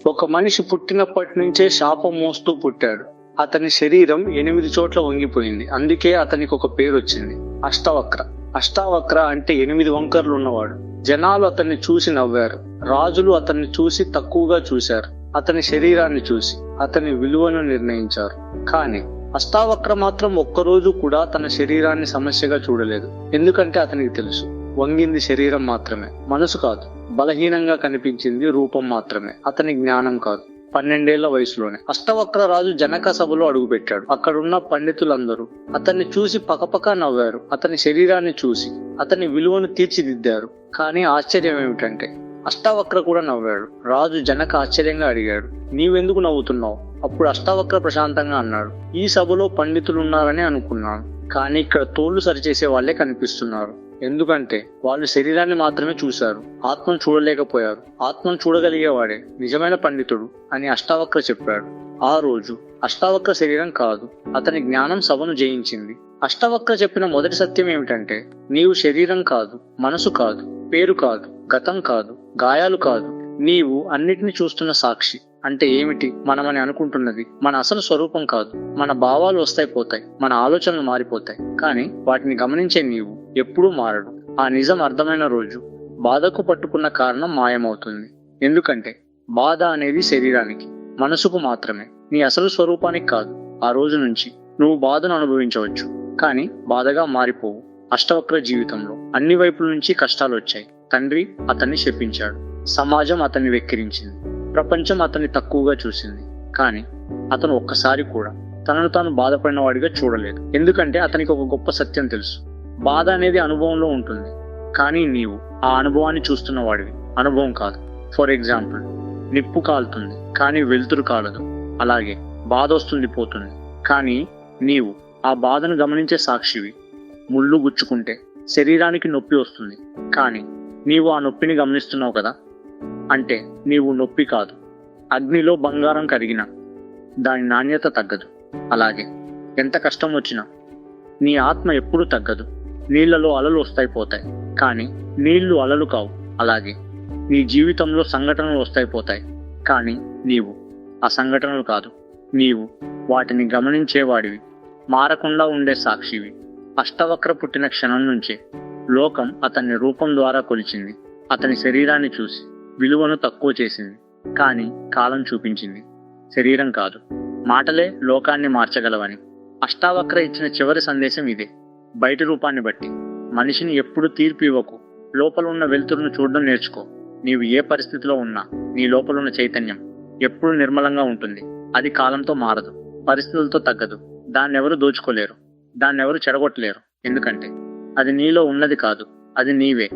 ఒక మనిషి పుట్టినప్పటి నుంచే శాపం మోస్తూ పుట్టాడు. అతని శరీరం 8 చోట్ల వంగిపోయింది. అందుకే అతనికి ఒక పేరు వచ్చింది, అష్టవక్ర. అష్టావక్ర అంటే 8 వంకర్లు ఉన్నవాడు. జనాలు అతన్ని చూసి నవ్వారు. రాజులు అతన్ని చూసి తక్కువగా చూశారు. అతని శరీరాన్ని చూసి అతని విలువను నిర్ణయించారు. కానీ అష్టావక్ర మాత్రం ఒక్కరోజు కూడా తన శరీరాన్ని సమస్యగా చూడలేదు. ఎందుకంటే అతనికి తెలుసు, వంగింది శరీరం మాత్రమే, మనసు కాదు. బలహీనంగా కనిపించింది రూపం మాత్రమే, అతని జ్ఞానం కాదు. 12 ఏళ్ల వయసులోనే అష్టవక్ర రాజు జనక సభలో అడుగుపెట్టాడు. అక్కడున్న పండితులందరూ అతన్ని చూసి పకపక నవ్వారు. అతని శరీరాన్ని చూసి అతని విలువను తీర్చిదిద్దారు. కానీ ఆశ్చర్యం ఏమిటంటే అష్టావక్ర కూడా నవ్వాడు. రాజు జనక ఆశ్చర్యంగా అడిగాడు, నీవెందుకు నవ్వుతున్నావు? అప్పుడు అష్టావక్ర ప్రశాంతంగా అన్నాడు, ఈ సభలో పండితులు ఉన్నారని అనుకున్నాను, కానీ ఇక్కడ తోళ్లు సరిచేసే వాళ్ళే కనిపిస్తున్నారు. ఎందుకంటే వాళ్ళు శరీరాన్ని మాత్రమే చూశారు, ఆత్మను చూడలేకపోయారు. ఆత్మను చూడగలిగేవాడే నిజమైన పండితుడు అని అష్టావక్ర చెప్పాడు. ఆ రోజు అష్టావక్ర శరీరం కాదు, అతని జ్ఞానం సభను జయించింది. అష్టావక్ర చెప్పిన మొదటి సత్యం ఏమిటంటే, నీవు శరీరం కాదు, మనసు కాదు, పేరు కాదు, గతం కాదు, గాయాలు కాదు, నీవు అన్నిటిని చూస్తున్న సాక్షి. అంటే ఏమిటి? మనమని అనుకుంటున్నది మన అసలు స్వరూపం కాదు. మన భావాలు వస్తాయి పోతాయి, మన ఆలోచనలు మారిపోతాయి, కానీ వాటిని గమనించే నీవు ఎప్పుడూ మారడు. ఆ నిజం అర్థమైన రోజు బాధకు పట్టుకున్న కారణం మాయమవుతుంది. ఎందుకంటే బాధ అనేది శరీరానికి, మనసుకు మాత్రమే, నీ అసలు స్వరూపానికి కాదు. ఆ రోజు నుంచి నువ్వు బాధను అనుభవించవచ్చు, కానీ బాధగా మారిపోవు. అష్టవక్ర జీవితంలో అన్ని వైపుల నుంచి కష్టాలు వచ్చాయి. తండ్రి అతన్ని శపించాడు, సమాజం అతన్ని వెక్కిరించింది, ప్రపంచం అతన్ని తక్కువగా చూసింది. కానీ అతను ఒక్కసారి కూడా తనను తాను బాధపడిన వాడిగా చూడలేదు. ఎందుకంటే అతనికి ఒక గొప్ప సత్యం తెలుసు, బాధ అనేది అనుభవంలో ఉంటుంది, కానీ నీవు ఆ అనుభవాన్ని చూస్తున్న వాడివి, అనుభవం కాదు. ఫర్ ఎగ్జాంపుల్, నిప్పు కాలుతుంది కానీ వెలుతురు కాలదు. అలాగే బాధ వస్తుంది పోతుంది, కానీ నీవు ఆ బాధను గమనించే సాక్షివి. ముళ్ళు గుచ్చుకుంటే శరీరానికి నొప్పి వస్తుంది, కానీ నీవు ఆ నొప్పిని గమనిస్తున్నావు కదా, అంటే నీవు నొప్పి కాదు. అగ్నిలో బంగారం కరిగినా దాని నాణ్యత తగ్గదు. అలాగే ఎంత కష్టం వచ్చినా నీ ఆత్మ ఎప్పుడూ తగ్గదు. నీళ్లలో అలలు వస్తాయి పోతాయి, కానీ నీళ్లు అలలు కావు. అలాగే నీ జీవితంలో సంఘటనలు వస్తాయి పోతాయి, కానీ నీవు ఆ సంఘటనలు కాదు, నీవు వాటిని గమనించేవాడివి, మారకుండా ఉండే సాక్షివి. అష్టవక్ర పుట్టిన క్షణం నుంచే లోకం అతన్ని రూపం ద్వారా కొలిచింది. అతని శరీరాన్ని చూసి విలువను తక్కువ చేసింది, కానీ కాలం చూపించింది శరీరం కాదు, మాటలే లోకాన్ని మార్చగలవని. అష్టావక్ర ఇచ్చిన చివరి సందేశం ఇదే. బయటి రూపాన్ని బట్టి మనిషిని ఎప్పుడు తీర్పు ఇవ్వకు, లోపల ఉన్న వెలుతురును చూడడం నేర్చుకో. నీవు ఏ పరిస్థితిలో ఉన్నా నీ లోపల ఉన్న చైతన్యం ఎప్పుడు నిర్మలంగా ఉంటుంది. అది కాలంతో మారదు, పరిస్థితులతో తగ్గదు. దాన్నెవరు దోచుకోలేరు, దాన్నెవరు చెడగొట్టలేరు. ఎందుకంటే అది నీలో ఉన్నది కాదు, అది నీవే.